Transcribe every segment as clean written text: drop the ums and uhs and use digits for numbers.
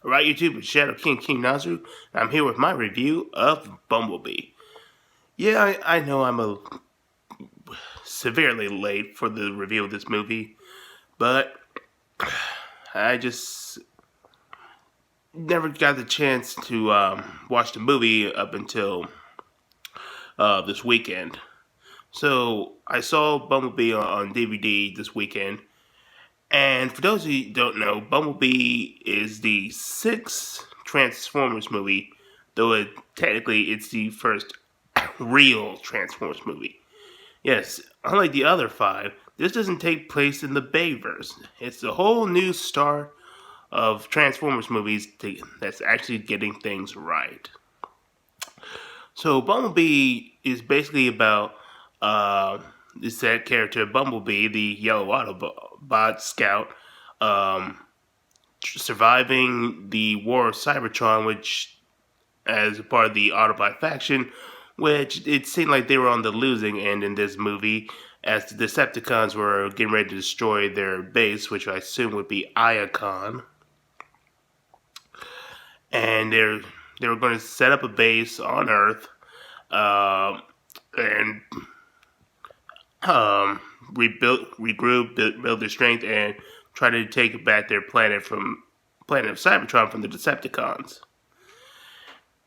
Alright, YouTube, it's Shadow King Nazu, and I'm here with my review of Bumblebee. Yeah, I know I'm severely late for the review of this movie, but I just never got the chance to watch the movie up until this weekend. So I saw Bumblebee on DVD this weekend, and for those of you who don't know, Bumblebee is the sixth Transformers movie, though technically it's the first real Transformers movie. Yes, unlike the other five, this doesn't take place in the Bayverse. It's a whole new start of Transformers movies that's actually getting things right. So Bumblebee is basically about this that character Bumblebee, the yellow Autobot scout, um, surviving the War of Cybertron, which as a part of the Autobot faction, which it seemed like they were on the losing end in this movie, as the Decepticons were getting ready to destroy their base, which I assume would be Iacon, and they were going to set up a base on Earth, and regroup, build their strength, and try to take back their planet of Cybertron from the Decepticons.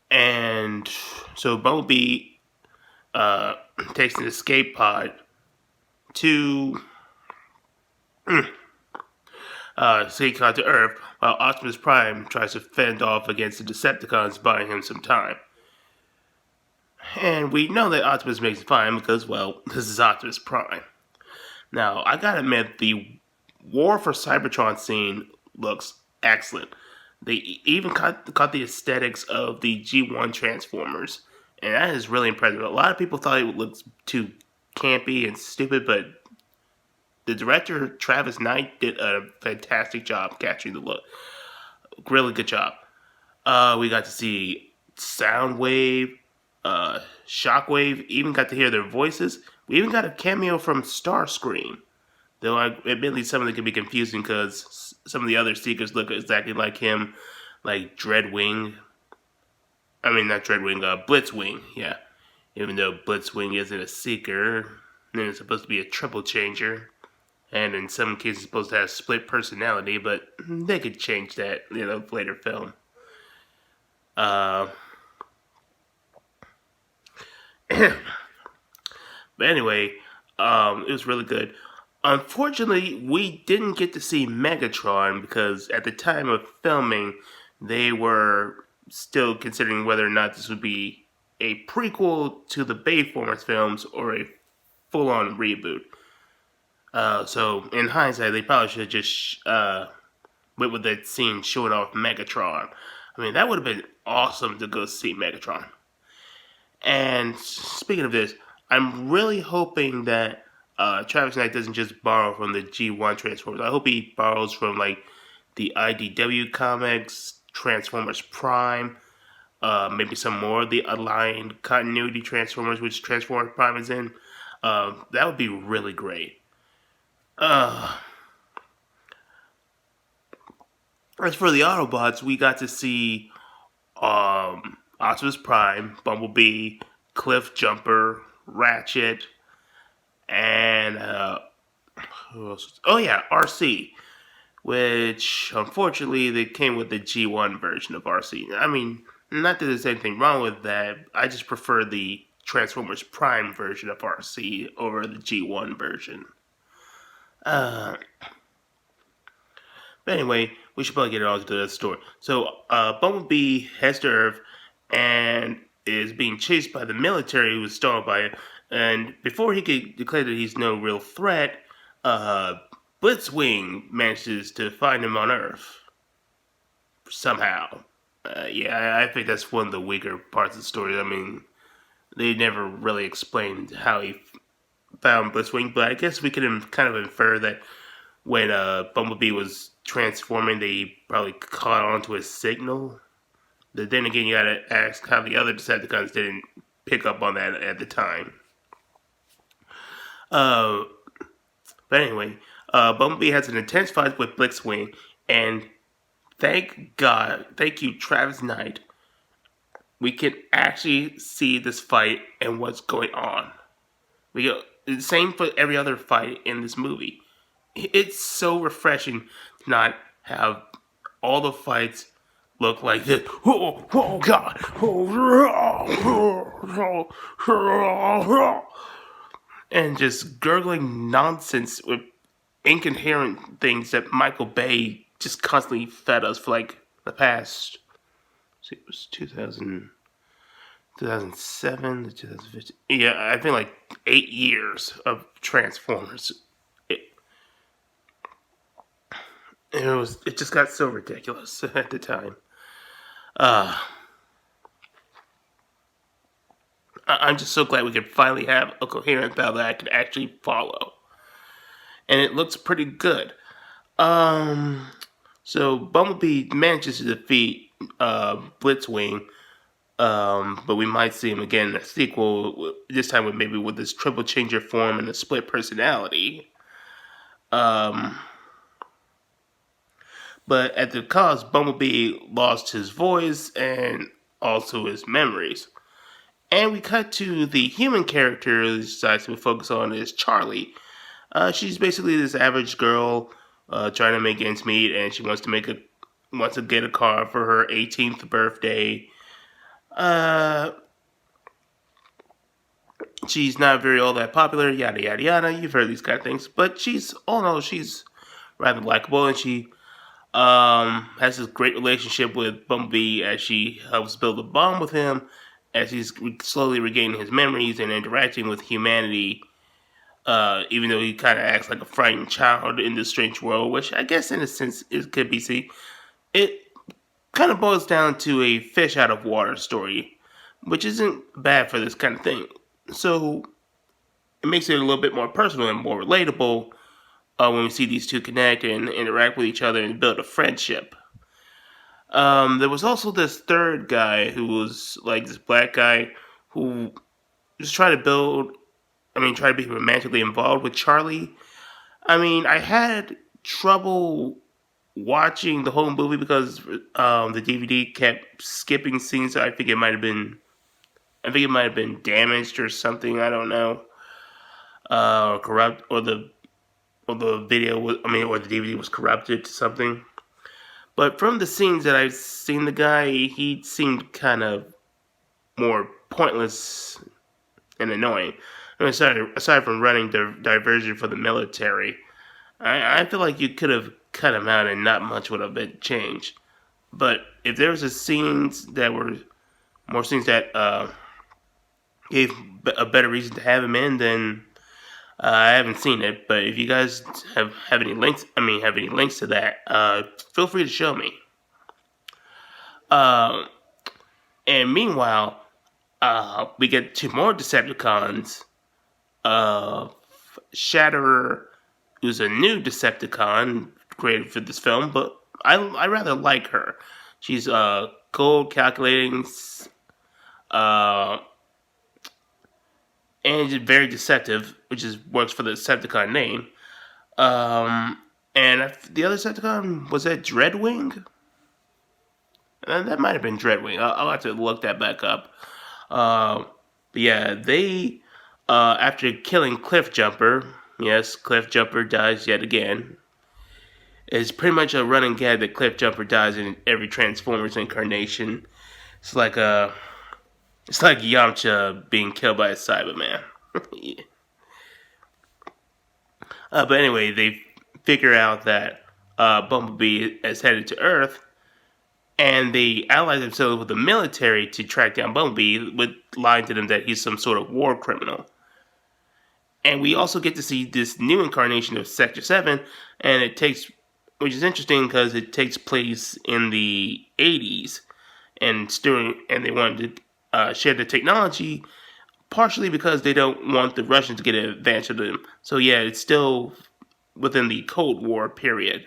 And so Bumblebee takes an escape pod to escape pod to Earth, while Optimus Prime tries to fend off against the Decepticons, buying him some time. And we know that Optimus makes it fine because, well, this is Optimus Prime. Now, I gotta admit, the War for Cybertron scene looks excellent. They even caught the aesthetics of the G1 Transformers, and that is really impressive. A lot of people thought it looked too campy and stupid, but the director, Travis Knight, did a fantastic job capturing the look. Really good job. We got to see Soundwave, Shockwave, even got to hear their voices. We even got a cameo from Starscream. Though, admittedly, some of them can be confusing because some of the other Seekers look exactly like him, like Dreadwing. I mean, not Dreadwing, Blitzwing, yeah. Even though Blitzwing isn't a Seeker, then it's supposed to be a triple changer. And in some cases, it's supposed to have split personality, but they could change that, later film. But anyway, it was really good. Unfortunately, we didn't get to see Megatron because at the time of filming, they were still considering whether or not this would be a prequel to the Bayformers films or a full-on reboot. So, in hindsight, they probably should have just went with that scene showing off Megatron. I mean, that would have been awesome to go see Megatron. And speaking of this, I'm really hoping that Travis Knight doesn't just borrow from the G1 Transformers. I hope he borrows from like the IDW comics, Transformers Prime, maybe some more of the aligned continuity Transformers, which Transformers Prime is in. That would be really great. As for the Autobots, we got to see Optimus Prime, Bumblebee, Cliff Jumper, Ratchet, and who else? Oh yeah, RC, which unfortunately they came with the G1 version of RC. I mean, not that there's anything wrong with that. I just prefer the Transformers Prime version of RC over the G1 version. But anyway, we should probably get on to the story. So, Bumblebee heads to Earth and is being chased by the military who was startled by it. And before he could declare that he's no real threat, Blitzwing manages to find him on Earth. Somehow. Yeah, I think that's one of the weaker parts of the story. I mean, they never really explained how he found Blitzwing, but I guess we could kind of infer that when Bumblebee was transforming, they probably caught on to his signal. But then again, you gotta ask how the other Decepticons didn't pick up on that at the time. Uh, but anyway, Bumblebee has an intense fight with Blitzwing, and Thank God, thank you, Travis Knight. We can actually see this fight and what's going on. We go the same for every other fight in this movie. It's so refreshing to not have all the fights look like this. Oh God! And just gurgling nonsense with incoherent things that Michael Bay just constantly fed us for like the past. See, it was 2007 to 2015. Yeah, I think like 8 years of Transformers. It, it just got so ridiculous at the time. Uh, I'm just so glad we could finally have a coherent battle that I could actually follow, and it looks pretty good. Um, so Bumblebee manages to defeat Blitzwing, but we might see him again in a sequel. This time, with maybe with this triple changer form and a split personality. Um, but at the cost, Bumblebee lost his voice and also his memories. And we cut to the human character who decides to focus on is Charlie. She's basically this average girl trying to make ends meet, and she wants to get a car for her 18th birthday. Uh, she's not very all that popular, yada yada yada. You've heard these kind of things, but she's rather likable, and she has this great relationship with Bumblebee as she helps build a bond with him as he's slowly regaining his memories and interacting with humanity. Even though he kind of acts like a frightened child in this strange world, which I guess in a sense it could be seen. It kind of boils down to a fish out of water story, which isn't bad for this kind of thing. So it makes it a little bit more personal and more relatable when we see these two connect and interact with each other and build a friendship. There was also this third guy who was like this black guy who just tried to be romantically involved with Charlie. I mean, I had trouble watching the whole movie because the DVD kept skipping scenes. So I think it might have been damaged or something. I don't know, or corrupt, or the video was, or the DVD was corrupted to something. But from the scenes that I've seen, the guy he seemed kind of more pointless and annoying. I mean, aside from running diversion for the military, I feel like you could have cut him out and not much would have been changed. But if there was more scenes that gave a better reason to have him in, then I haven't seen it. But if you guys have any links, have any links to that, feel free to show me. Uh, and meanwhile, we get two more Decepticons. Shatterer, who's a new Decepticon created for this film, but I rather like her. She's cold, calculating, uh, and very deceptive, which works for the Decepticon name. And the other Decepticon was that Dreadwing. That might have been Dreadwing. I'll have to look that back up. But yeah, they after killing Cliffjumper, yes, Cliffjumper dies yet again. It's pretty much a running gag that Cliffjumper dies in every Transformers incarnation. It's like Yamcha being killed by a Cyberman. Yeah. But anyway, they figure out that Bumblebee is headed to Earth, and they ally themselves with the military to track down Bumblebee, with lying to them that he's some sort of war criminal. And we also get to see this new incarnation of Sector 7, which is interesting because it takes place in the 80s, and they wanted to share the technology, partially because they don't want the Russians to get an advantage of them. So yeah, it's still within the Cold War period.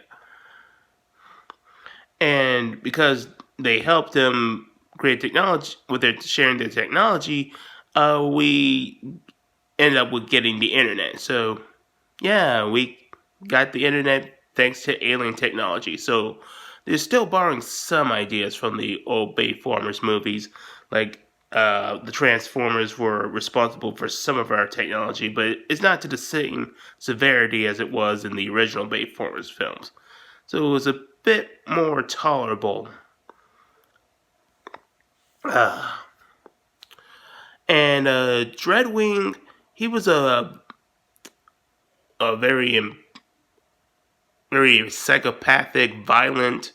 And because they helped them create technology with their sharing their technology, we ended up with getting the internet. So yeah, we got the internet thanks to alien technology. So they're still borrowing some ideas from the old Bayformers movies, like the Transformers were responsible for some of our technology, but it's not to the same severity as it was in the original Bayformers films. So it was a bit more tolerable. Uh, and Dreadwing, he was a very psychopathic, violent,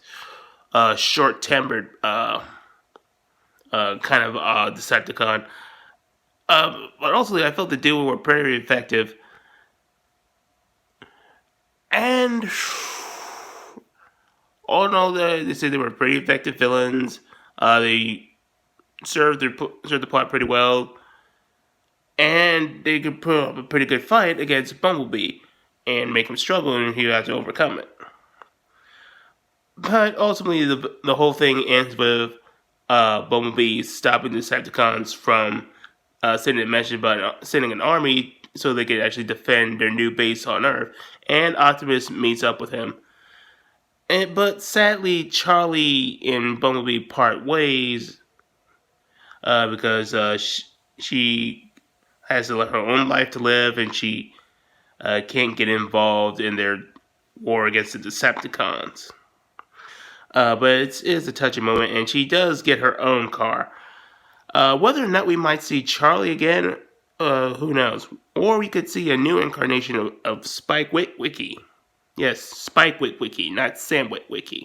short-tempered kind of Decepticon. But also, I felt the duo were pretty effective. And all in all, they say they were pretty effective villains. They served the plot pretty well, and they could put up a pretty good fight against Bumblebee and make him struggle, and he had to overcome it. But ultimately, the whole thing ends with Bumblebee stopping the Decepticons from sending a message about sending an army so they could actually defend their new base on Earth. And Optimus meets up with him. But sadly, Charlie and Bumblebee part ways because she has her own life to live, and she can't get involved in their war against the Decepticons. But it's a touching moment, and she does get her own car. Whether or not we might see Charlie again, who knows? Or we could see a new incarnation of Spike Witwicky. Yes, Spike Witwicky, not Sam Witwicky.